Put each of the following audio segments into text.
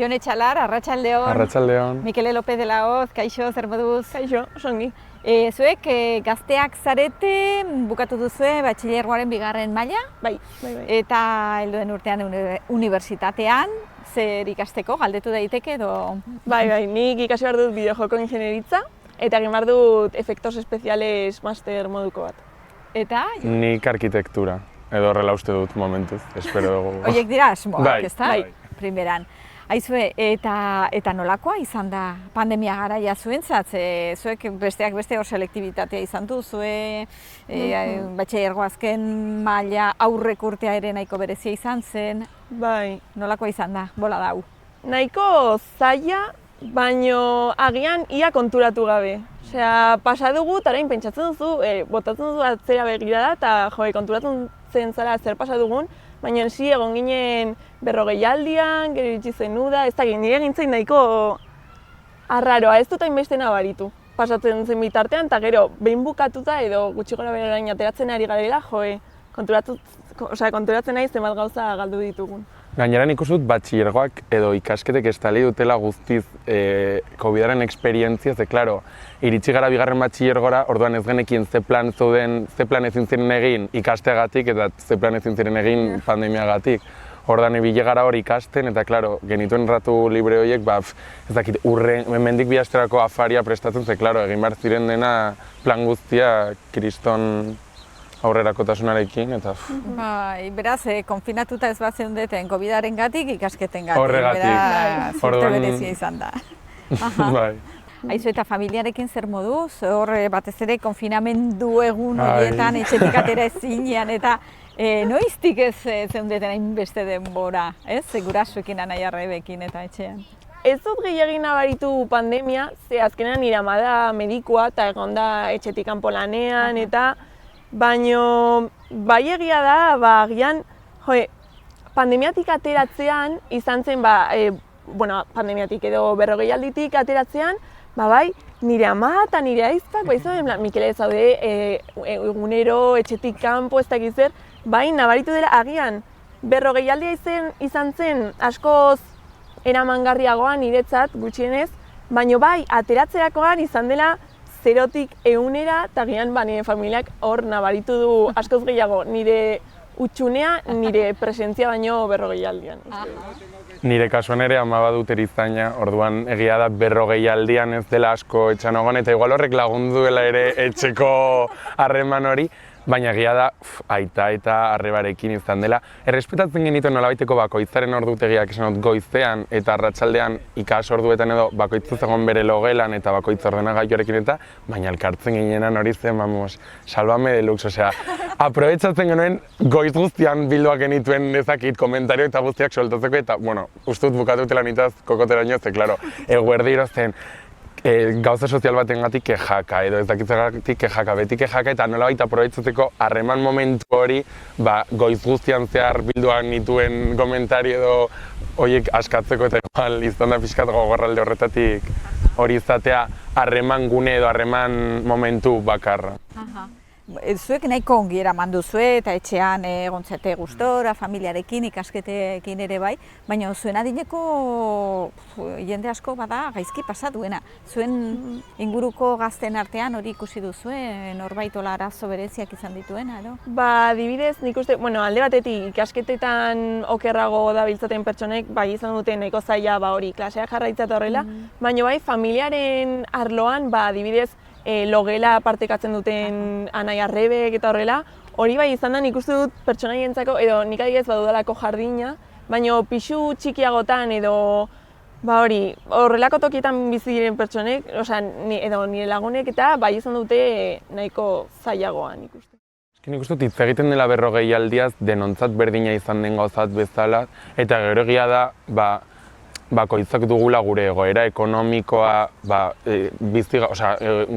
Jon Etxalar, arratsaldeon. Arratsaldeon. Mikele López de la Hoz, kaixo, zer moduz? Kaixo, osongi. Zuek gazteak zarete, bukatu duzue batxilergoaren 2. maila? Bai. Eta helduen urtean unibertsitatean, zer ikasteko, galdetu daiteke edo? Bai, nik ikasi behar dut bideojoko ingenieritza, eta egin behar dut efektos espeziales master moduko bat. Eta? Nik arkitektura, edo horrela uste dut momentuz, espero dugu. Oiek dira asmoak, ezta? Bai. Primeran. Aizue, eta nolakoa izan da pandemia garaia zuentzat? Zuek besteak beste hor selektibitatea izan du, batxilergo azken maila aurrek urtea ere nahiko berezia izan zen. Bai. Nolakoa izan da, bola dau? Nahiko zaila, baino agian ia konturatu gabe. Osea, pasa dugu, eta orain pentsatzen duzu, botatzen duzu atzera begirada, eta konturatzen zara zer pasa dugun, baina ensi egon ginen 40 aldian, gero iritsi zen uda, ez da nire gintzen nahiko arraroa, ez dut hainbeste nabaritu. Pasatzen zen bitartean, eta gero behin bukatuta edo gutxi gora berain ateratzen ari garela, konturatzen nahi zenbat gauza galdu ditugun. Gainera nik uste dut batxilergoak edo ikasketek estali dutela guztiz COVID-aren esperientzia, ze, klaro, iritsi gara 2. batxilergora, orduan ez genekien ze plan ezin ziren egin ikasteagatik eta ze plan ezin ziren egin pandemiagatik. Orduan ibile gara hor ikasten eta, klaro, genituen ratu libre horiek, ez dakit, hemendik bi asterako afaria prestatzen, ze, klaro, egin behar ziren dena plan guztia kriston aurrerakotasunarekin, eta... Bai, beraz, konfinatuta ez bat zeundeten COVID-aren gatik, ikasketen gatik. Horregatik. Beraz, zurte berezia izan da. Bai. Aizu, eta familiarekin zer moduz? Hor, batez ere, konfinamendu egun horietan, etxetik atera ezinean, eta noiztik ez zeundeten hainbeste denbora, ez? Gurasoekin, Anaia Arrebekin eta etxean. Ez dut gehiagin nabaritu pandemia, ze azkenean nire ama da medikua eta egon da etxetik kanpo lanean, eta baino bai egia da, agian, pandemiatik ateratzean izan zen, pandemiatik edo 40 alditik ateratzean, bai, nire ama eta nire aizpak, Mikele zaude egunero, etxetik kanpo, ez dakiz zer, bai, nabaritu dela agian 40 aldia izan zen askoz eramangarriagoa niretzat gutxienez, baino bai, ateratzerakoan izan dela 0tik 100era, eta gian nire familiak hor nabaritu du askoz gehiago nire utxunea, nire presentzia baino 40 aldian. Nire kasuan ere ama badut erizaina, orduan egia da 40 aldian ez dela asko etxan egon, eta igual horrek lagunduela ere etxeko harreman hori, baina egia da aita eta arrebarekin izan dela. Errespetatzen genituen nolabaiteko bakoitzaren ordutegiak esan dut goizean eta arratsaldean ikas orduetan edo bakoitzu zegoen bere logelan eta bakoitz ordenagailuarekin eta, baina elkartzen ginenan hori zen, salvame deluxe, osea, aprobetxatzen genuen goiz guztian bilduak genituen ezakit komentario eta guztiak soltatzeko eta, uste dut bukatutela nitaz kokoteraino, ze, klaro, eguerdi zen gauza sozial batengatik kejaka, edo ez dakitzagatik kejaka, beti kejaka, eta nolabait aprobetxatzeko harreman momentu hori, goiz guztian zehar bilduak nituen komentario edo horiek askatzeko, eta igual izan da pixkat gogorralde horretatik hori izatea harreman gune edo harreman momentu bakarra. Zuek nahiko ongi eraman duzue eta etxean egontzate gustora, familiarekin, ikasketekin ere bai, baina zuen adineko jende asko bada gaizki pasa duena. Zuen inguruko gazten artean hori ikusi duzue, norbaitola arazo bereziak izan dituena, edo? Adibidez, nik uste, alde batetik ikasketetan okerrago dabiltzaten pertsonek, bai izan duten nahiko zaila hori klaseak jarraitzat horrela, baina bai familiaren arloan, adibidez, logela partekatzen duten Anaia Arrebek eta horrela, hori bai izan da nik uste dut pertsonaientzako, edo nik adibidez badudalako jardina, baina pixu txikiagotan edo horrelako tokietan bizi diren pertsonek, edo nire lagunek eta bai izan dute nahiko zailagoa nik uste. Nik uste dut hitz egiten dela 40 aldiaz denontzat berdina izan den gauzat bezala, eta gero egia da, bakoitzak dugula gure egoera ekonomikoa,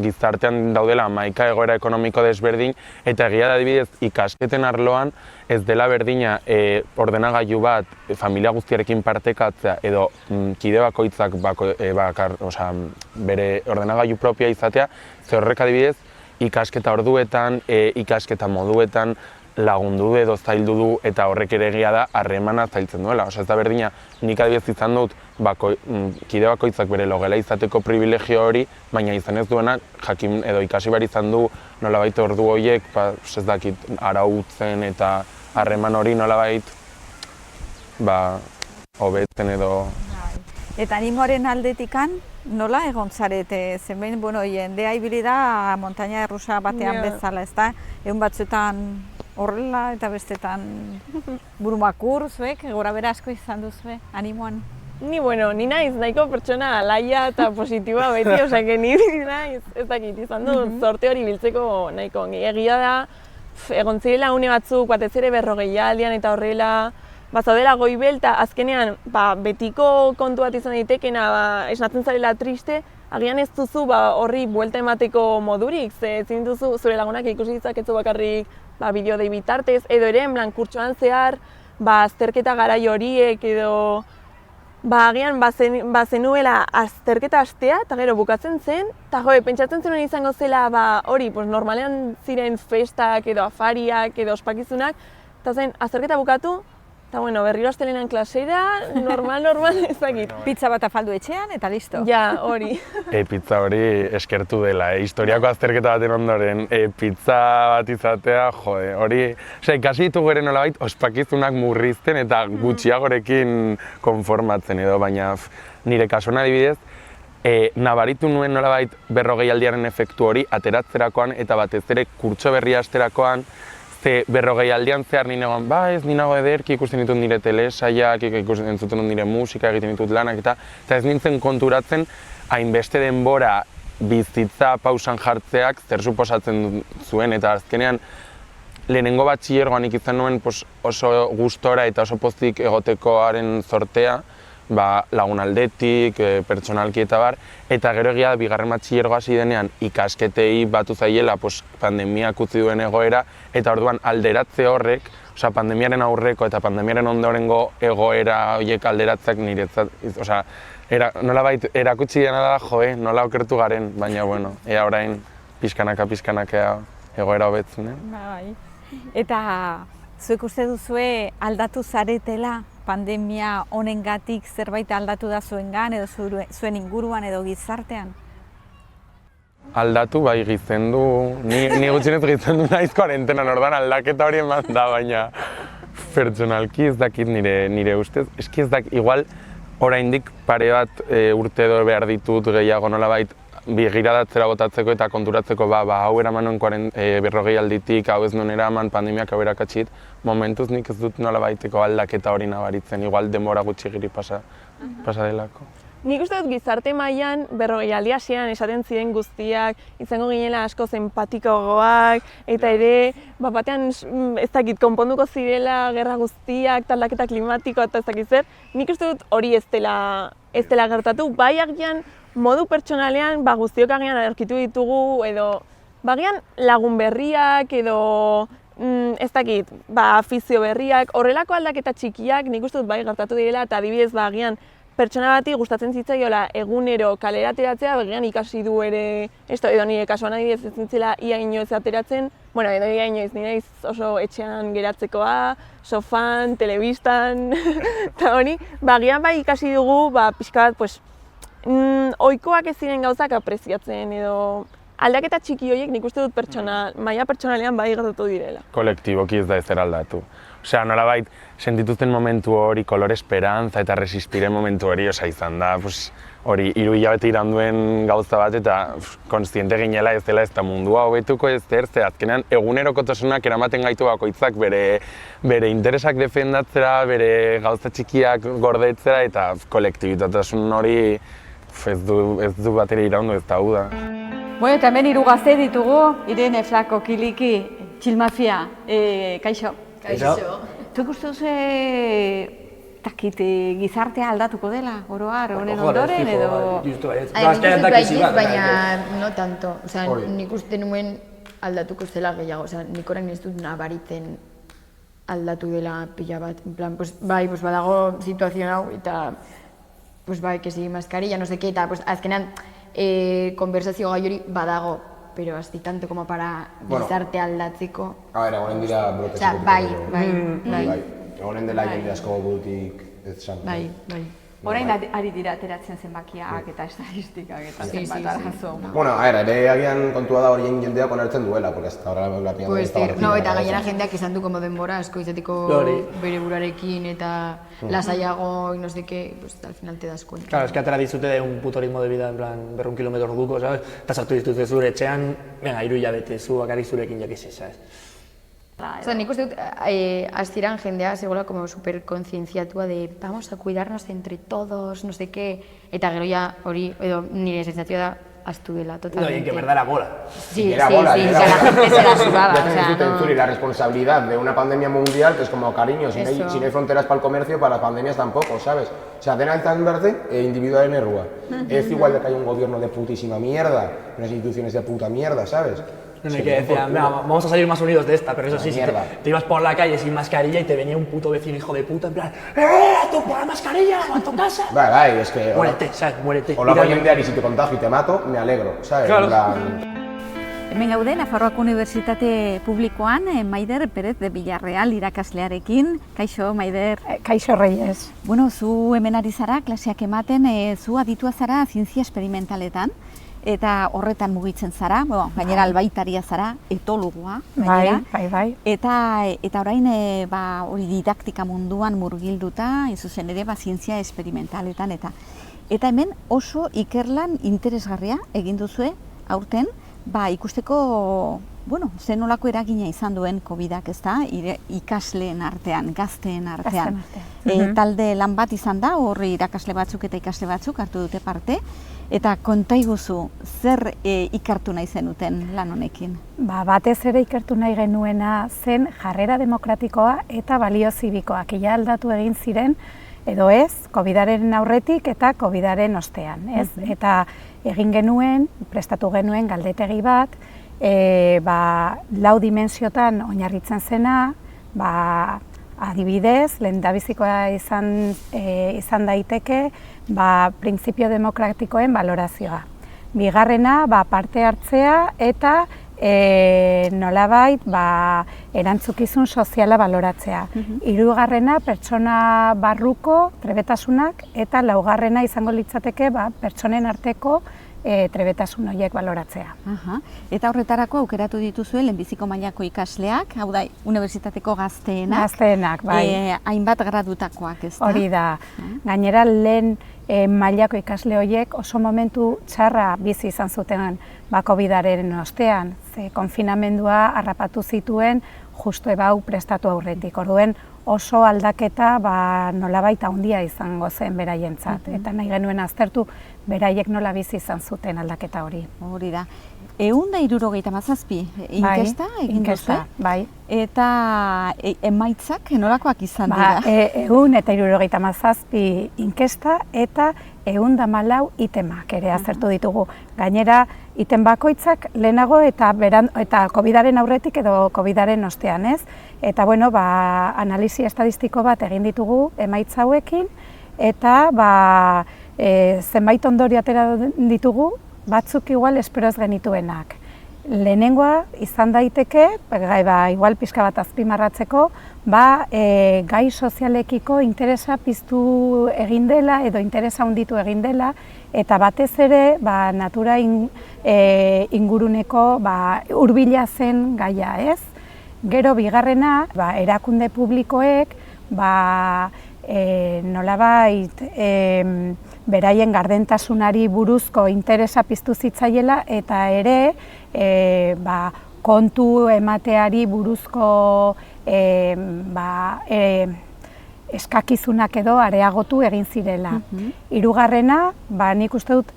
gizartean daudela 11 egoera ekonomiko desberdin, eta egia da adibidez ikasketen arloan ez dela berdina ordenagailu bat familia guztiarekin partekatzea edo kide bakoitzak bere ordenagailu propioa izatea, ze horrek adibidez ikasketa orduetan, ikasketa moduetan, lagundu edo zaildu du eta horrek ere egia da harremana zailtzen duela. Osea, ez da berdina, nik adibidez izan dut kide bakoitzak bere logela izateko privilegio hori, baina izan ez duena jakin edo ikasi behar izan du nolabait ordu horiek, ez dakit, arautzen eta harreman hori nolabait hobetzen edo... Eta animoaren aldetikan, nola egon zarete? Zenbein, jendea ibili da montaña errusa batean bezala, ezta? Egun batzuetan horrela eta bestetan burumakur, zuek, gora bera asko izan duzue, animoan? Ni naiz nahiko pertsona alaia eta positiboa beti, osea, ni naiz, ez dakit, izan dut, sorte hori biltzeko nahiko ongi. Egia da, egon zirela une batzuk, batez ere 40 aldian eta horrela, zaudela goibel, eta azkenean betiko kontu bat izan daitekena, esnatzen zarela triste, agian ez duzu horri buelta emateko modurik, ze ezin duzu zure lagunak ikusi ditzakezu bakarrik bideo dei bitartez, edo ere, kurtsoan zehar, azterketa garai horiek, edo agian bazenuela azterketa astea, eta gero bukatzen zen, eta pentsatzen zenuen izango zela hori, normalean ziren festak, edo afariak, edo ospakizunak, eta zen azterketa bukatu, eta berriro astelehenan klasera, normal, ez dakit. Pizza bat afaldu etxean eta listo. Ja, hori. Pizza hori eskertu dela, historiako azterketa baten ondoren, pizza bat izatea, hori... Ikasi ditugu ere nolabait, ospakizunak murrizten eta gutxiagorekin konformatzen edo, baina nire kasuan adibidez, nabaritu nuen nolabait 40 aldiaren efektu hori ateratzerakoan eta batez ere kurtso berria asterakoan, 40 aldian zehar ninegoan, ez ninago ederki ikusten ditut nire telesaiak, ikusten entzuten dut nire musika, egiten ditut lanak eta ez nintzen konturatzen hainbeste denbora bizitza pausan jartzeak zer suposatzen zuen eta azkenean lehenengo batxilergoan izan nuen oso gustora eta oso pozik egotekoaren zortea, lagun aldetik, pertsonalki eta bar, eta gero egia da bigarren batxilergoa hasi denean ikasketei batu zaiela pandemiak utzi duen egoera, eta orduan alderatze horrek, pandemiaren aurreko eta pandemiaren ondorengo egoera horiek alderatzeak niretzat, nolabait erakutsi dena da, nola okertu garen, baina ea orain pixkanaka egoera hobetzen. Eta zuek uste duzue aldatu zaretela pandemia honengatik zerbait aldatu da zuengan edo zuen inguruan edo gizartean? Aldatu bai gizendu, ni gutxinez gizendu naiz kuarentenan, orduan aldaketa hori eman da, baina pertsonalki ez dakit nire ustez. Eski ez dakit, igual oraindik pare bat urte edo behar ditut gehiago nolabait begiradatzera botatzeko eta konturatzeko hau eraman nuen 40 alditik, hau ez nuen eraman pandemiak hau erakatxit, momentuz nik ez dut nolabaiteko aldaketa hori nabaritzen, igual denbora gutxi giri pasa delako. Nik uste dut gizarte mailan 40 aldi hasieran esaten ziren guztiak, izango ginela asko zenpatikoagoak, eta ere, batean ez dakit konponduko zirela gerra guztiak, aldaketa klimatikoa eta ez dakit zer, nik uste dut hori ez dela gertatu, bai agian modu pertsonalean guztiok agian aurkitu ditugu edo agian lagun berriak edo ez dakit, afizio berriak, horrelako aldaketa txikiak nik uste dut bai gertatu direla eta adibidez agian pertsona bati gustatzen zitzaiola egunero kalera ateratzea, agian ikasi du ere, edo nire kasuan adibidez ez nintzela ia inoiz ateratzen, edo ia inoiz nire oso etxean geratzekoa, sofan, telebistan, eta hori, agian ikasi dugu pixka bat, ohikoak ez ziren gauzak apreziatzen edo aldaketa txiki horiek nik uste dut maila pertsonalean bai gertatu direla. Kolektiboki ez da ezer aldatu. Osea, nolabait, sentituzten momentu hori, kolor esperantza eta resistiren momentu hori, izan da, hori 3 hilabete iranduen gauza bat eta kontziente ginela ez dela ez da mundua hobetuko ez ze azkenean egunerokotasunak eramaten gaitu bakoitzak bere interesak defendatzera, bere gauza txikiak gordetzera eta kolektibitasun hori ez du batera iraundu ez da da. Eta hemen 3 gazte ditugu, Irene, Flako, Kiliki, Txilmafia, kaixo. Kaixo. Zuk uste duzu gizartea aldatuko dela, oroar, honen ondoren edo... Baina no tanto. Nik uste nuen aldatuko zela gehiago. Nik orain ez dut nabaritzen aldatu dela pila bat. Bai, badago situazio hau eta bai, que si mascarilla, no sé qué, eta azkenean konversazio gai hori badago, pero así tanto como para gizarte aldatzeko. A ver, egonen dira brote Osea, bai. Egonen dela jende asko burutik ez zan. Bai. Orain ari dira ateratzen zenbakiak eta estatistikak eta zenbat arazo. Bueno, ere agian kontua da horien jendeak onartzen duela, porque hasta ahora la piña Pues no, eta gainera jendeak izan du como denbora asko izateko bere burarekin eta lasaiago y no sé qué, pues al final te das cuenta. Claro, es que atera dizute de un puto ritmo de vida, en plan, 100 kilometro orduko, ¿sabes? Eta sartu dituzte zure etxean, venga, 3 hilabete, zu bakarrik zurekin jakizi, ¿sabes? O sea, nik uste dut, hasieran jendea zegoela como super kontzientziatua de vamos a cuidarnos entre todos, no sé qué, eta gero ja hori, edo nire sentsazioa da, ahaztu dela, totalmente. No, y en que verdad era bola. Sí, que la gente se la sudaba, o sea, no... Y la responsabilidad de una pandemia mundial, que es como, cariño, si no hay fronteras para el comercio, para las pandemias tampoco, ¿sabes? O sea, dena izan verde e individual en errua. Es igual de que hay un gobierno de putísima mierda, unas instituciones de puta mierda, ¿sabes? En el que decían, vamos a salir más unidos de esta, pero eso sí, si te ibas por la calle sin mascarilla y te venía un puto vecino hijo de puta, en plan, tú por la mascarilla, o a tu casa. Bai, es que... Muérete, ¿sabes? Muérete. O lo hago jendeari, si te contagio y te mato, me alegro, ¿sabes? Claro. Hemen gaude, Nafarroako Unibertsitate Publikoan, Maider Perez de Villarreal irakaslearekin. Kaixo, Maider. Kaixo, Reyes. Bueno, zu hemen ari zara, klaseak ematen, zu aditua zara zientzia esperimentaletan. Eta horretan mugitzen zara, gainera albaitaria zara, etologoa, gainera. Bai. Eta orain hori didaktika munduan murgilduta, zuzen ere zientzia esperimentaletan. Eta hemen oso ikerlan interesgarria egin duzue aurten, ikusteko, zen nolako eragina izan duen COVID-ak, ezta, ikasleen artean, gazteen artean. Talde lan bat izan da, horri irakasle batzuk eta ikasle batzuk hartu dute parte, eta konta iguzu, zer ikertu nahi zenuten lan honekin? Batez ere ikertu nahi genuena zen jarrera demokratikoa eta balio zibikoak. Ia aldatu egin ziren, edo ez, COVID-aren aurretik eta COVID-aren ostean. Eta egin genuen, prestatu genuen galdetegi bat, 4 dimensiotan oinarritzen zena, adibidez, lehendabizikoa izan daiteke, printzipio demokratikoen balorazioa. Bigarrena, parte hartzea eta nolabait erantzukizun soziala baloratzea. Hirugarrena, pertsona barruko trebetasunak eta laugarrena izango litzateke pertsonen arteko trebetasun horiek baloratzea. Eta horretarako aukeratu dituzue lehenbiziko mailako ikasleak, hau da, unibertsitateko gazteenak. Gazteenak, bai. Hainbat gradutakoak, ez da? Hori da. Gainera, lehen mailako ikasle horiek oso momentu txarra bizi izan zuten COVID-aren ostean. Ze konfinamendua harrapatu zituen justu ebau prestatu aurretik. Orduen oso aldaketa nolabait handia izango zen beraientzat. Eta nahi genuen aztertu beraiek nola bizi izan zuten aldaketa hori. Hori da. 177 inkesta egin duzu? Bai. Eta emaitzak nolakoak izan dira? 177 inkesta eta 114 itemak ere aztertu ditugu. Gainera, iten bakoitzak lehenago eta COVID-aren aurretik edo COVID-aren ostean, ez? Eta, analisi estadistiko bat egin ditugu emaitza hauekin, eta zenbait ondorio atera ditugu, batzuk igual esperoz genituenak. Lehenengoa izan daiteke, igual pixka bat azpimarratzeko, gai sozialekiko interesa piztu egin dela edo interesa handitu egin dela, eta batez ere natura inguruneko hurbila zen gaia, ez? Gero bigarrena, erakunde publikoek nolabait beraien gardentasunari buruzko interesa piztu zitzaiela eta ere kontu emateari buruzko eskakizunak edo areagotu egin zirela. Hirugarrena, nik uste dut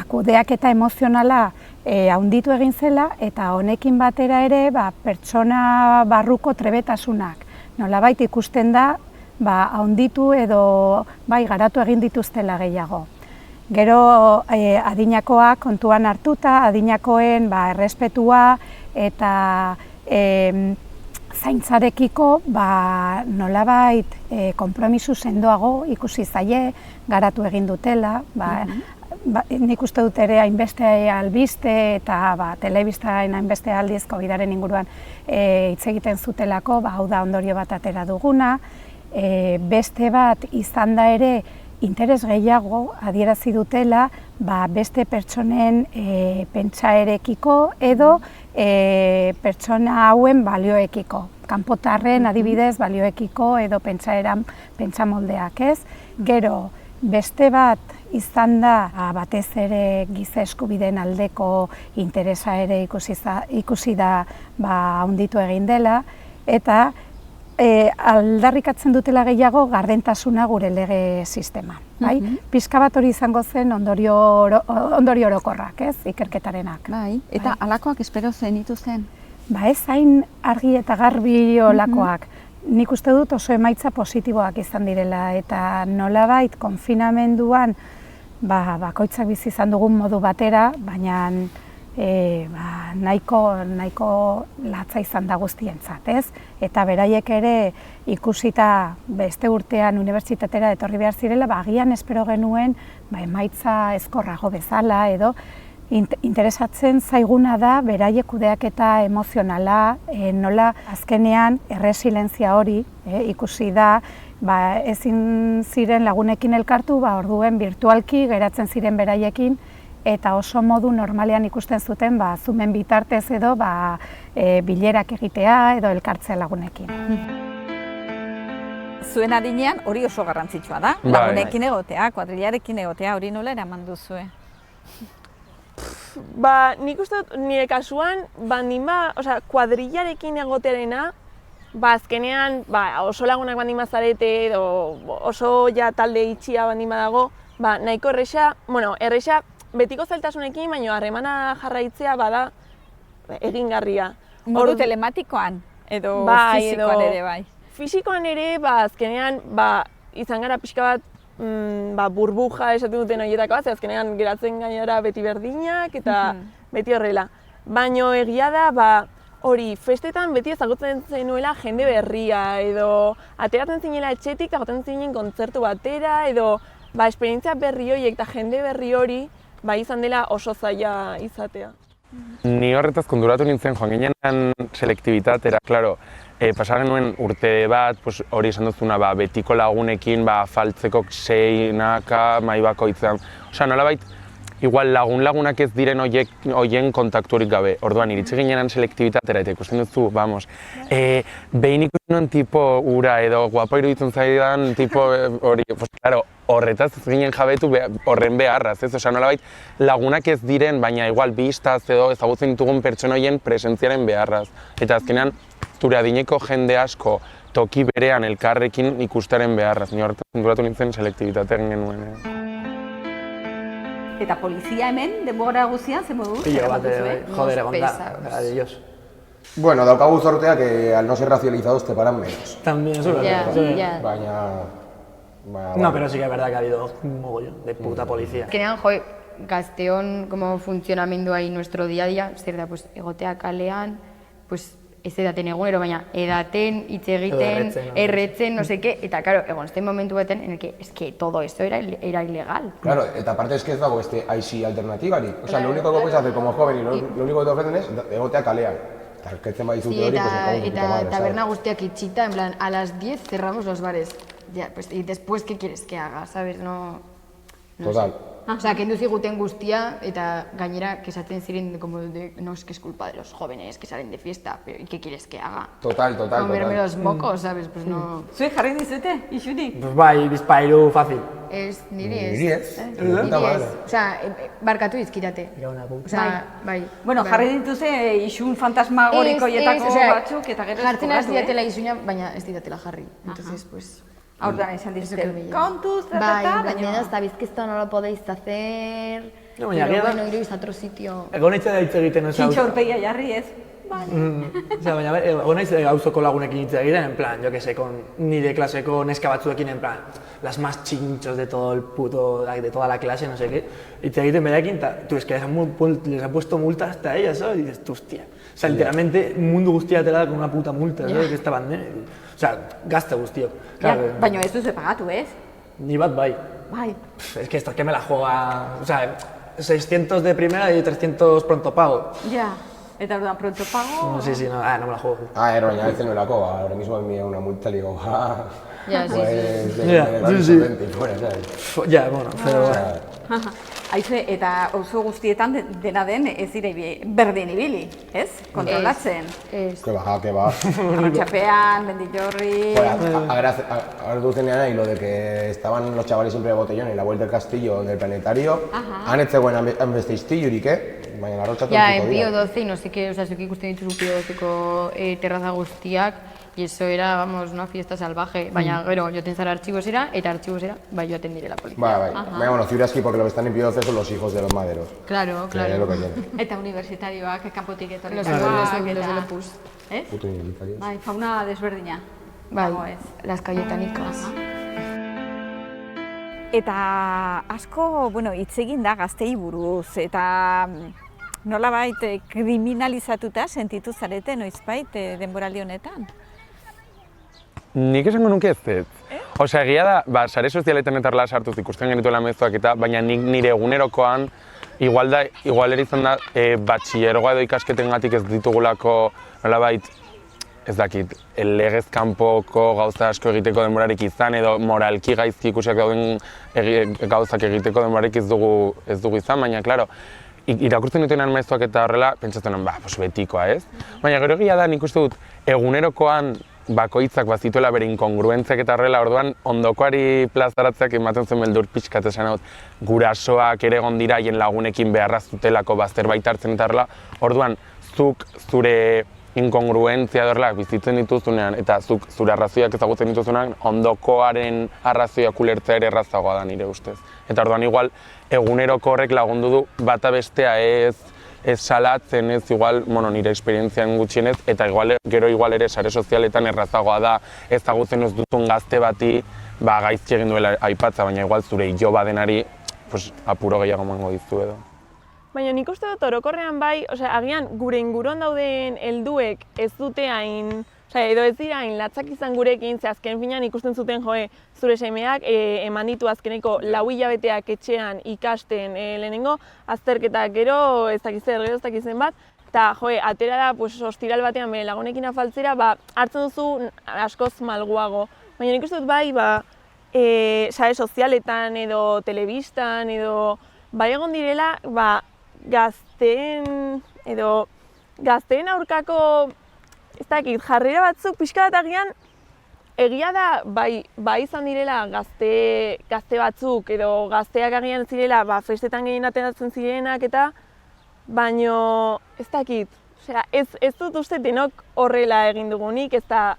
kudeaketa emozionala handitu egin zela eta honekin batera ere pertsona barruko trebetasunak. Nolabait ikusten da handitu edo garatu egin dituztela gehiago. Gero adinakoak kontuan hartuta, adinakoen errespetua eta zaintzarekiko nolabait konpromisu sendoago ikusi zaie, garatu egin dutela. nik uste dut ere hainbeste albiste eta telebistain hainbeste aldiz COVID-aren inguruan hitz egiten zutelako, hau da ondorio bat atera duguna. Beste bat izan da ere interes gehiago adierazi dutela beste pertsonen pentsaerekiko edo pertsona hauen balioekiko. Kanpotarren adibidez balioekiko edo pentsamoldeak, ez? Gero, beste bat izan da batez ere giza eskubideen aldeko interesa ere ikusi da handitu egin dela, eta aldarrikatzen dutela gehiago gardentasuna gure lege sistema. Pixka bat hori izango zen ondorio orokorrak, ez, ikerketarenak. Eta alakoak espero zenituzten? Ez hain argi eta garbi olakoak. Nik uste dut oso emaitza positiboak izan direla, eta nolabait konfinamenduan bakoitzak bizi izan dugun modu batera, baina nahiko latza izan da guztientzat, ez? Eta beraiek ere ikusita beste urtean unibertsitatera etorri behar zirela, agian espero genuen emaitza ezkorrago bezala edo interesatzen zaiguna da beraiek kudeaketa emozionala, nola azkenean erresilientzia hori ikusi da, ezin ziren lagunekin elkartu, orduen virtualki geratzen ziren beraiekin, eta oso modu normalean ikusten zuten Zoomen bitartez edo bilerak egitea edo elkartzea lagunekin. Zuen adinean hori oso garrantzitsua da, lagunekin egotea, kuadrilarekin egotea, hori nola eraman duzue? Nik uste dut nire kasuan, kuadrilarekin egotearena, azkenean oso lagunak baldin bazarete edo oso talde itxia baldin badago, nahiko erresa betiko zailtasunekin, baina harremana jarraitzea bada egingarria. Modu telematikoan edo fisikoan ere bai? Fisikoan ere, azkenean izan gara pixka bat burbuja esaten duten horietako bat, azkenean geratzen gainera beti berdinak eta beti horrela. Baina egia da, hori festetan beti ezagutzen zenuela jende berria edo ateratzen zinela etxetik eta goten zinen kontzertu batera edo esperientzia berri horiek eta jende berri hori izan dela oso zaila izatea. Ni horretaz konturatu nintzen joan ginean selektibitatera, klaro, pasa genuen urte bat, hori esan duzuna, betiko lagunekin faltzeko seinaka mai bakoitzean. Osea, nolabait, igual lagunak ez diren hoien kontakturik gabe. Orduan, iritsi ginean selektibitatera eta ikusten duzu, behin ikusten nuen tipo ura edo guapo iruditzen zaidan tipo hori, claro, horretaz ez ginen jabetu horren beharraz, ez? Osea, nolabait, lagunak ez diren, baina igual bistaz edo ezagutzen ditugun pertsona horien presentziaren beharraz. Eta azkenean, zure adineko jende asko toki berean elkarrekin ikustaren beharraz. Ni horretaz konturatu nintzen selektibitatean genuen. Eta polizia hemen, denbora guztian, zen modu? Pilo bat, joder, egon da, adiós. Bueno, daukagu sortea que al no ser racializados te paran menos. También, eso es verdad. Baina... No, pero sí que es verdad que ha habido un mogollón de puta policía. Azkenean, gazteon como funtzionamendua nuestro día a día, zer da, egotea kalean, ez edaten egunero, baina edaten, hitz egiten, erretzen, no sé qué, eta claro, egon este momentu baten en el que es que todo esto era ilegal. Claro, eta aparte es que ez dago IC alternatibarik. O sea, lo único que puedes hacer como joven y lo único que te ofrecen es egotea kalean. Eta erketzen badizute hori, eta taberna guztiak itxita, en plan, a las 10 cerramos los bares. Ya, y después, ¿qué quieres que haga, sabes? No Total. O sea, kendu ziguten guztia, eta gainera, que esaten ziren, como de, no, es que es culpa de los jóvenes que salen de fiesta, pero ¿y qué quieres que haga? Total. Comerme los mocos, ¿sabes? Pues no... Zue jarri dizute, isunik? Pues bai, bizpairu fácil. Niri ez. O sea, barkatu dizkidate. O sea, bai. Bueno, jarri dituze isun fantasmagorikoietako batzuk, eta gero jartzen ez diatela isunak, baina ez didatela jarri. Entonces, pues... Ahora esan dizute, kontuz, baina... Baina, sabéis que esto no lo podéis hacer... No, pero bueno, iréis a otro sitio... Egon hitz egiten ez hau... Txintxo urpegia jarri ez. Baina, egon gauzoko lagunekin hitz egiten, en plan, yo que sé, nire klaseko neska batzuekin, en plan, las más chinchos de todo el puto, de toda la clase, no sé qué, hitz egiten berakin, tú, es que les han puesto multa hasta ellas, ¿sabes? Y dices, tú, hostia. O sea, literalmente, mundu guztia te da con una puta multa, ¿sabes? Que esta pandemia. O sea, gazte guztiok. Baina ez duzu pagatu, ez? Ni bat bai. Bai. Es que esta que me la juega, o sea, 600 de primera y 300 pronto pago. Ja, eta orduan pronto pago... Sí, no me la juego. Baina ez zenuelako, ahora mismo envía una multa y digo, Ya, sí, sí. Ya, bueno, pero... Aize, eta oso guztietan dena den ez dire berdin ibili, ez? Kontrolatzen. Ez. Que va. Arratxapean, Mendillorri... Ahora tú tenías ahí lo de que estaban los chavales siempre de botellón en la vuelta del castillo del planetario. Han hecho buena beste iztilurik, baina arrotzatu Ja, en Pío 12, no sé qué, o sea, zuki ikusten dituzu Pío 12ko terraza guztiak, y eso era, vamos, una fiesta salvaje. Baina, gero, joaten zara artxibosera, eta artxibosera, bai joaten direla polizia. Bai. Bueno, Ziuraski, porque lo que están en Pío 12 son los hijos de los maderos. Claro. Es lo que tienen. Eta universitarioak, kanpotik Los etorritakoak, de Opus. Ez? Puto universitarios. Bai, fauna desberdina. Bai, Dago ez. las cayetanicas. Eta asko, bueno, hitz egin da gaztei buruz, eta nolabait kriminalizatuta sentitu zarete noizbait denboraldi honetan? Nik esango nuke ez. Osea, egia da, sare sozialetan eta horrela sartuz ikusten genituela mezuak eta, baina nik nire egunerokoan, igual ere izan da, batxillergoa edo ikasketengatik ez ditugulako, nolabait, ez dakit, legez kanpoko gauza asko egiteko denborarik izan, edo moralki gaizki ikusiak dauden gauzak egiteko denborarik ez dugu izan, baina, klaro, irakurtzen dituenan mezuak eta horrela, pentsatzen nuen, betikoa, ez? Baina gero egia da, nik uste dut, egunerokoan bakoitzak bazituela bere inkongruentziak eta horrela, orduan ondokoari plazaratzeak ematen zen beldur pixkat esan dut, gurasoak ere egon dira haien lagunekin beharra zutelako zerbait hartzen eta horrela, orduan zuk zure inkongruentzia horrela bizitzen dituzunean eta zuk zure arrazoiak ezagutzen dituzunean, ondokoaren arrazoiak ulertzea ere errazagoa da nire ustez. Eta orduan igual eguneroko horrek lagundu du bata bestea ez salatzen, ez igual, nire esperientzian gutxienez, eta gero igual ere sare sozialetan errazagoa da ezagutzen ez duzun gazte bati gaizki egin duela aipatza, baina igual zure hilo badenari apuro gehiago emango dizu edo. Baina nik uste dut orokorrean bai, agian gure inguruan dauden helduek ez dute hain, edo ez dira hain latzak izan gurekin, ze azken finean ikusten zuten zure semeak eman ditu azkeneko 4 hilabeteak etxean ikasten lehenengo, azterketak gero ez dakizen bat, eta atera da ostiral batean bere lagunekin afaltzera, hartzen duzu askoz malguago. Baina nik uste dut bai, sare sozialetan edo telebistan edo bai egon direla, gazteen aurkako, ez dakit, jarrera batzuk pixka bat agian egia da bai izan direla gazte batzuk edo gazteak agian zirela festetan gehien ateratzen zirenak eta baino ez dakit, ez dut uste denok horrela egin dugunik, ez da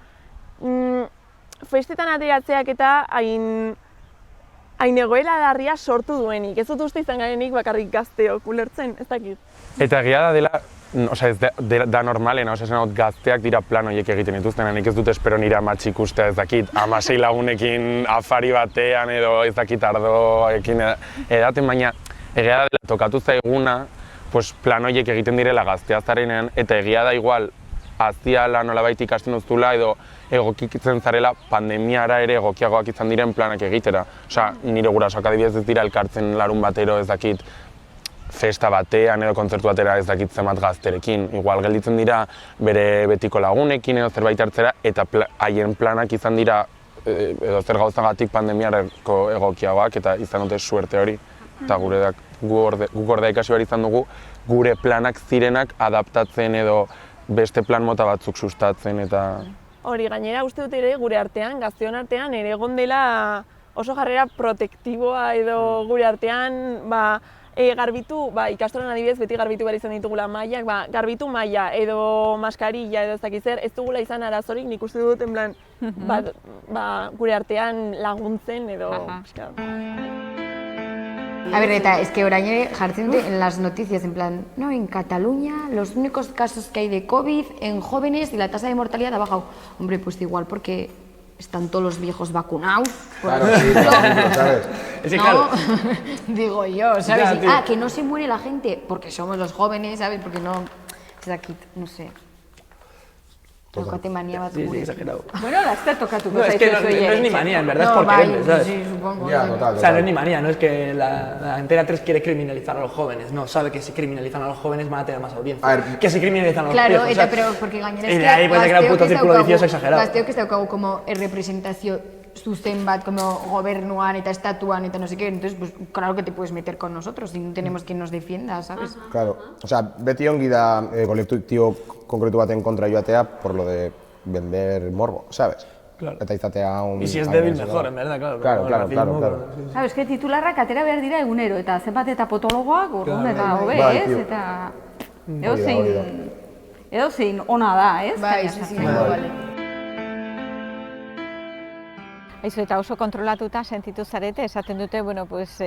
festetan ateratzeak eta hain egoera larria sortu duenik, ez dut uste izan garenik bakarrik gazteok ulertzen, ez dakit. Eta egia da dela, ez da normalena, esan dut gazteak dira plan horiek egiten dituzten, nik ez dut espero nire amatxi ikustea ez dakit, 16 lagunekin afari batean edo ez dakit ardoekin edaten, baina egia da dela tokatu zaiguna plan horiek egiten direla gaztea zarenean, eta egia da igual aziala nolabait ikasten duzula edo egokitzen zarela pandemiara ere egokiagoak izan diren planak egitera. Nire gurasoak adibidez ez dira elkartzen larun batero ez dakit festa batean edo kontzertu batera ez dakit zenbat gazterekin. Igual gelditzen dira bere betiko lagunekin edo zerbait hartzera eta haien planak izan dira edo zer gauzagatik pandemiarako egokiagoak eta izan dute suerte hori. Eta guk ordea ikasi behar izan dugu gure planak zirenak adaptatzen edo beste plan mota batzuk sustatzen eta... Hori, gainera uste dut ere gure artean, gazteon artean, ere egon dela oso jarrera protektiboa edo gure artean garbitu, ikastolan adibidez beti garbitu behar izan ditugula mailak, garbitu maila edo maskarilla edo ez dakiz zer, ez dugula izan arazorik, nik uste dut, en plan, gure artean laguntzen edo... A ver, Eta, es que orain jartzen dute en las noticias, en plan, no, en Cataluña los únicos casos que hay de COVID en jóvenes y la tasa de mortalidad ha bajado. Hombre, pues igual porque están todos los viejos vacunados, por ejemplo. ¿Sabes? No, digo yo, ¿sabes? Que no se muere la gente porque somos los jóvenes, ¿sabes? Porque no... Es aquí, no sé. Daukate mania bat Sí, gure. exagerado. Bueno, laster tokatuko No, es que no es ni manía, en verdad es por querer, ¿sabes? Sí, supongo. Ya, total, O sea, no es total. ni manía, no es que la Antena 3 quiere criminalizar a los jóvenes, no, sabe que si criminalizan a los jóvenes van a tener más audiencia. A ver, que si criminalizan a los Claro, viejos, eta, o sea, pero porque gainera y de ahí puede crear un puto círculo vicioso exagerado. Gazteok ez daukagu como representazio zuzen bat, como gobernuan eta estatuan eta no sé qué, entonces, pues, claro que te puedes meter con nosotros y no tenemos quien nos defienda, ¿sabes? Claro, o sea, beti ongi da kolektibo konkretu baten kontra joatea por lo de vender morbo, ¿sabes? Claro. Eta izatea un... Y si es débil, mejor, en verdad, claro. Claro, pero claro, racismo, claro, pero- claro. Claro, eske titularrak atera behar dira egunero, eta zenbat eta potologoak, urrun eta hobe, Bai, ez? tio. Eta Hori da. edozein ona da, ez? Bai, Gaina sí, sí, sartzen. vale. Aizu, eta oso kontrolatuta sentitu zarete, esaten dute, bueno, pues,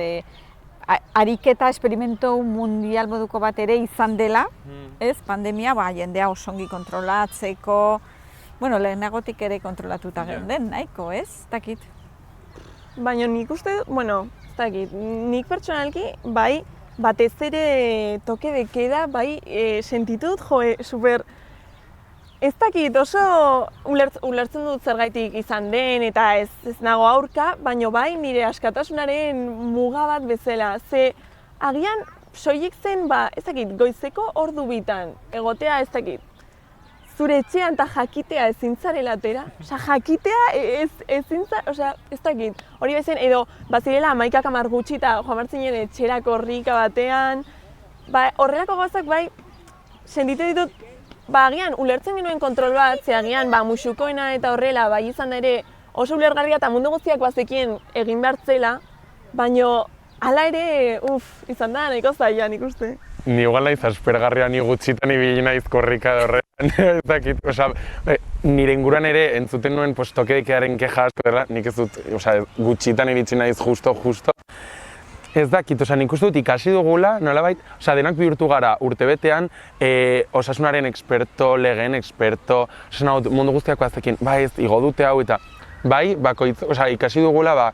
ariketa esperimento mundial moduko bat ere izan dela, ez? Pandemia, ba, jendea osongi kontrolatzeko, bueno, lehenagotik ere kontrolatuta geunden, nahiko, ez? Dakit. Baina nik uste, bueno, ez dakit, nik pertsonalki, bai, batez ere toke de queda, bai, sentitut, super, ez dakit, oso ulertzen dut zergaitik izan den, eta ez nago aurka, baina bai, nire askatasunaren muga bat bezala, ze agian soilik zen, ba, ez dakit, goizeko ordu bitan, egotea, ez dakit, zure etxean eta jakitea ezin zarela atera, osea, jakitea ezin zarela, osea, ez dakit, hori bezen, edo, bazirela 11 gutxi eta joan martzinen etxera korrika batean, ba, horrelako gauzak bai, sentitu ditut, ba, agian, ulertzen genuen kontrol bat, ze agian, ba, musukoena eta horrela, bai izan da ere, oso ulergarria eta mundu guztiak bazekien egin behar zela, baino, hala ere, izan da, nahiko zaila, nik uste. Ni igual naiz aspergarria, ni gutxitan ibili naiz korrika da horretan, ez dakit, osea, nire inguruan ere entzuten nuen pues, tokedekearen keja asko dela, nik ez dut, osea, gutxitan iritsi naiz justo. Ez dakit, osea, nik uste dut ikasi dugula, nolabait, osea, denak bihurtu gara urtebetean osasunaren eksperto, legeen eksperto, osea, mundu guztiako aztekin, bai ez, igo dute hau eta, bai, bakoitz, osea, ikasi dugula, ba,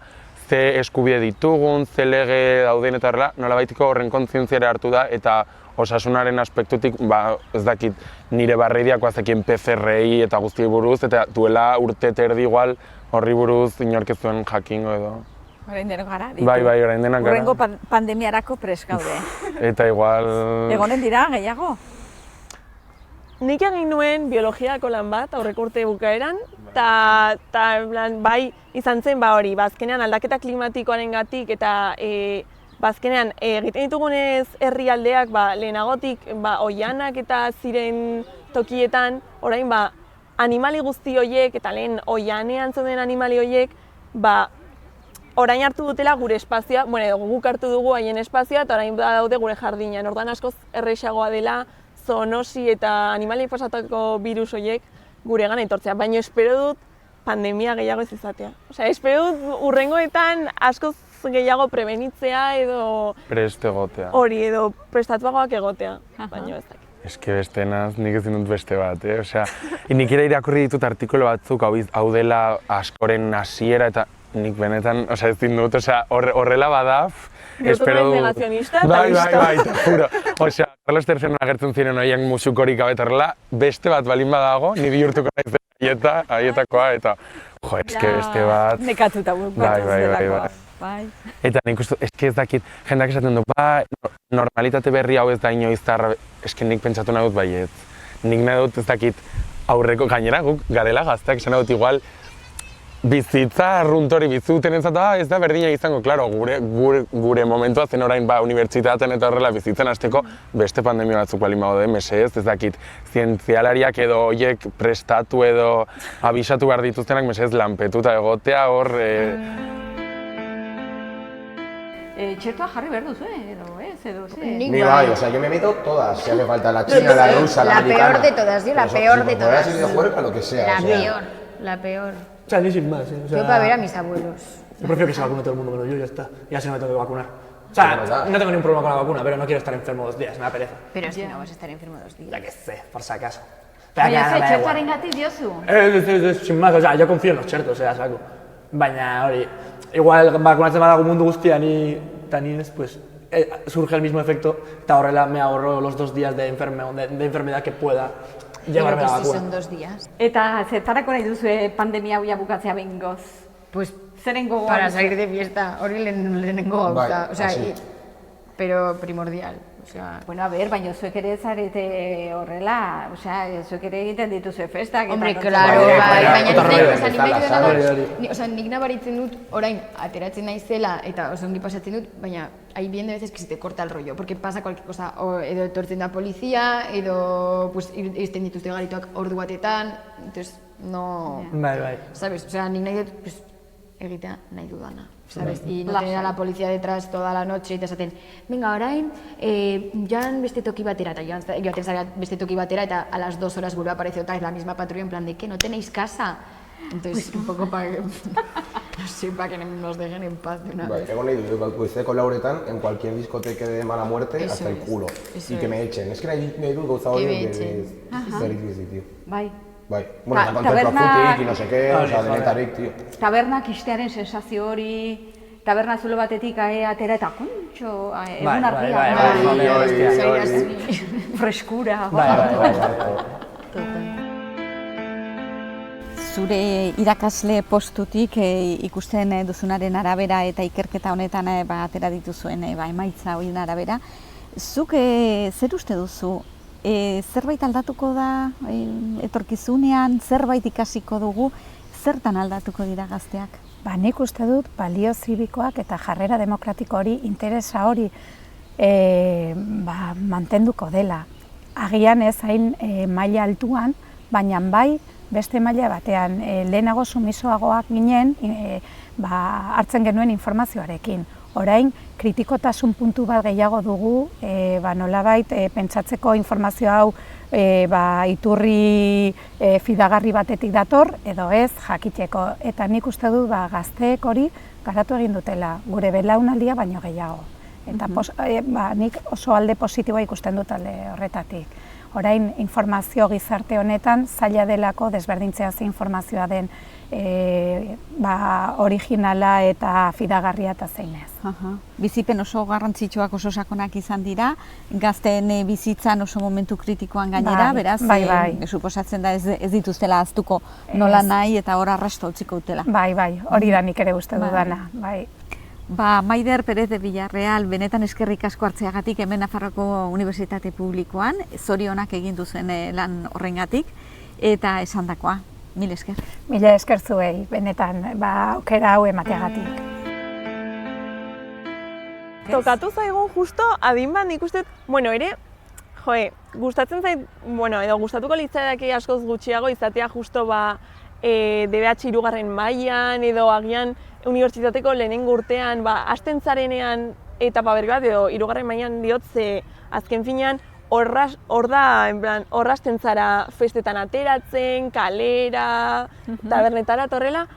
ze eskubide ditugun, ze lege dauden eta horrela, nolabaitiko horren kontzientziara hartu da eta osasunaren aspektutik, ba, ez dakit, nire barreidiako azekien PCR-i eta guztiei buruz, eta duela urte terdi igual horri buruz inork ez zuen jakingo edo. Orain denok gara, Bai, orain denak gara. Urrengo pandemiarako prest gaude. Eta igual... Egonen dira, gehiago? Nik egin nuen biologiako lan bat aurreko urte bukaeran, eta bai izan zen ba hori, bazkenean aldaketa klimatikoarengatik eta bazkenean egiten ditugunez herrialdeak ba, lehenagotik ba, oianak eta ziren tokietan, orain ba, animali guzti horiek eta lehen oianean zeuden animali horiek ba, orain hartu dutela gure espazioa, bueno, guk hartu dugu haien espazioa eta orain daude gure jardinean, ordan askoz errexagoa dela zoonosi eta animaliek pasatako virus horiek guregan etortzea, baina espero dut pandemia gehiago ez izatea. Osea, espero dut urrengoetan askoz gehiago prebenitzea edo Prest egotea. hori edo prestatuagoak egotea, baina ez dakit. Eske beste naz, nik ez dut beste bat, Osea, nik ere irakurri ditut artikulu batzuk hau dela askoren hasiera eta nik benetan, osea, ez dut, osea, horrela badaf, espero dut... negazionista eta Bai, listo. te juro. Osea, Carlos III agertzen ziren horiek musukorik abetarrela, beste bat balin badago, ni bihurtuko naiz haietakoa, eta jo, eske beste bat... Nekatuta bukatuz delakoa. Bai. Eta nik uste, eske ez dakit, jendak esaten du, ba, normalitate berri hau ez da inoiz zarra, eske nik pentsatu nahi dut baiet. Nik nahi dut ez dakit aurreko gainera guk garela gazteak, esan dut igual, bizitza arruntori bizuten entzat, ez da berdina izango, klaro, gure momentua zen orain ba, unibertsitatean eta horrela bizitzen hasteko beste pandemia batzuk balin badaude, mesez, ez dakit, zientzialariak edo horiek prestatu edo abisatu behar dituztenak mesez lanpetuta egotea hor... Txertoa jarri behar duzu, edo ez, edo ze? Ni bai, o sea, yo me meto todas, si hace falta la china, la rusa, la americana. La peor de todas, tío, la peor de todas. Si de juerga, lo que sea. La o sea. peor, la peor. O sea, ni sin más, O sea, Yo para ver a mis abuelos. Yo prefiero que se vacune todo el mundo menos yo, ya está. Ya se me tengo que vacunar. O sea, no tengo ningún problema con la vacuna, pero no quiero estar enfermo 2 días, me da pereza. Pero si no vas a estar enfermo 2 días. Ya que sé, por si acaso. Baina ze, me da igual. txertoaren gatik diozu? Sin más, o sea, yo confío en los chertos, saco. Baina hori, igual vakunatzen badago mundu guztian eta ni ez, pues, surge el mismo efecto eta horrela me ahorro los 2 días de enfermedad que pueda Llevar Pero la pues si vacuna. son 2 días. Eta zertarako nahi duzue pandemia hau bukatzea behingoz? Pues Zeren gogoa? para salir de fiesta, hori lehenengo gauza. Bai, O sea, así. pero primordial. O sea, Bueno, a ver, baina zuek ere zarete horrela, zuek ere egiten dituzue festak. eta hombre, nortzako- claro, Bai, bai, baina otra ez rollo, da, está la sala. nik nabaritzen dut, orain, ateratzen naizela eta oso ongi pasatzen dut, baina hay bien de veces que se te corta el rollo, porque pasa cualquier cosa, o edo etortzen da polizia, edo pues, irten dituzte garituak ordu batetan, entonces, no... Bai. ¿Sabes? O sea, nik nahi dut, pues, egitea nahi dudana, ¿sabes? Y no tener a la policía detrás toda la noche y te esaten, venga, orain, joan beste toki batera, eta joaten zara beste toki batera, eta a las 2 horas vuelve a aparecer otra vez la misma patrulla en plan de, ¿qué, no tenéis casa? Entonces, un poco para que, no sé, para que nos dejen en paz de una vez. Egon nahi dut, goizeko lauretan, en cualquier discoteque de mala muerte, Eso hasta el es, culo. eso Y que es. me echen. Es que nahi dut gauza hori, Que me echen. zerikrizi, tío. Bai. Bai, bueno, eta kontzertu taberna- afutik, y no sé qué, o sea, denetarik, tío. Tabernak istearen sensazio hori, taberna zulo batetik atera eta kontxo, egun argia, Bai. freskura. Bai. Zure irakasle postutik ikusten duzunaren arabera eta ikerketa honetan atera dituzuen emaitza horien arabera, zuk zer uste duzu? Zerbait aldatuko da etorkizunean, zerbait ikasiko dugu, zertan aldatuko dira gazteak? Ba, nik uste dut balio zibikoak eta jarrera demokratiko hori, interesa hori mantenduko dela. Agian ez hain maila altuan, baina bai beste maila batean lehenago sumisoagoak ginen hartzen genuen informazioarekin. Orain, kritikotasun puntu bat gehiago dugu, nolabait pentsatzeko informazio hau iturri fidagarri batetik dator, edo ez jakiteko. Eta nik uste dut gazteek hori garatu egin dutela, gure belaunaldia baino gehiago. Eta nik oso alde positiboa ikusten dut alde horretatik. Orain, informazio gizarte honetan zaila delako desberdintzea ze informazioa den originala eta fidagarria eta zein ez. Bizipen oso garrantzitsuak oso sakonak izan dira, gazteen bizitzan oso momentu kritikoan gainera, beraz, suposatzen da ez dituztela ahaztuko nola nahi eta hor arrasto utziko dutela. Bai, hori da nik ere uste dudana, bai. Maider Perez de Villarreal, benetan eskerrik asko hartzeagatik hemen Nafarroako Unibertsitate Publikoan, zorionak egin duzen lan horrengatik, eta esandakoa. Mil esker. Mila esker zuei, benetan, aukera hau emateagatik. Tokatu zaigun justo, adin bat nik uste, gustatzen zait, edo gustatuko litzaidake askoz gutxiago izatea justo DBH 3. mailan edo agian unibertsitateko lehenengo urtean hasten zarenean etapa berri bat edo 3. mailan diot ze azken finean hor hasten zara festetan ateratzen, kalera, tabernetara torrela.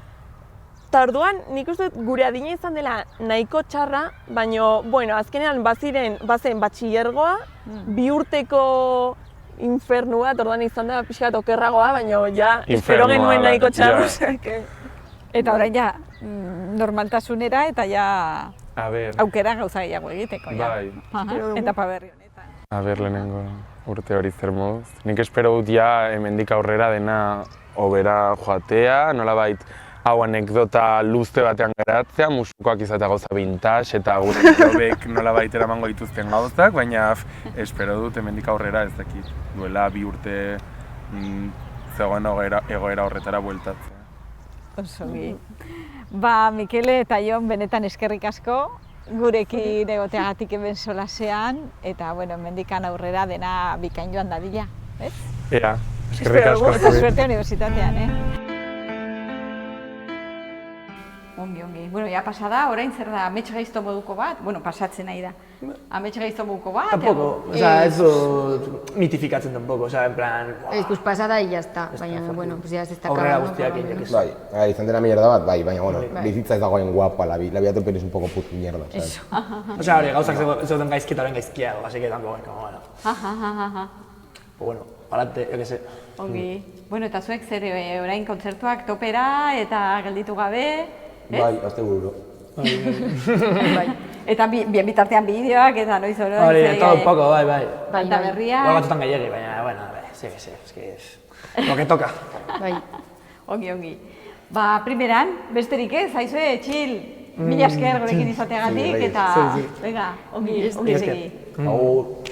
Eta orduan nik uste dut gure adina izan dela nahiko txarra, baina azkenean bazen batxillergoa, 2 urteko infernu bat, orduan izan da pixkat okerragoa, baina espero genuen nahiko txarra. Eta orain normaltasunera eta aukera gauza gehiago egiteko. Etapa berri honetan. Lehenengo urte hori zer moduz. Nik espero dut hemendik aurrera dena hobera joatea, nolabait hau anekdota luzte batean geratzea, musikoak izatea gauza vintage eta gure jobek nolabait eramango dituzten gauzak, baina espero dut hemendik aurrera ez dakit duela 2 urte zegoen egoera horretara bueltatzea. Osogi. Mikele eta Jon, benetan eskerrik asko gurekin egoteagatik hemen solasean, eta hemendikan aurrera dena bikain joan dadila, ez? Ea, eskerrik asko. Eta suerte unibertsitatean, Ongi. Pasada, orain zer da, amets gaizto moduko bat? Pasatzen nahi da. Amets gaizto moduko bat? Tampoco, ez dut mitifikatzen tampoco, en plan... Pues pasada y ya está, baina, pues ya se está acabando. Aurrera guztiak egin. Bai, izan dena mierda bat, baina, bizitza ez dagoen guapa, la vida también es un poco puto mierda, ¿sabes? Hori, gauzak zeuden gaizkita horren gaizkiago, así que tampoco, bueno, palante, yo que sé. Ongi. Eta zuek zer orain kontzertuak topera eta gelditu gabe, ez? Bai, azte bururo. Eta bien bitartean bideoak eta noiz oro. Hori, todo un poco, bai. Banda berria. Batzutan gehiagi, baina, sí, es que es lo que toca. Bai. Ongi. Ba, primeran, besterik ez, zaizue, txil, mila esker gurekin izateagatik, eta, venga, ongi segi. Agur.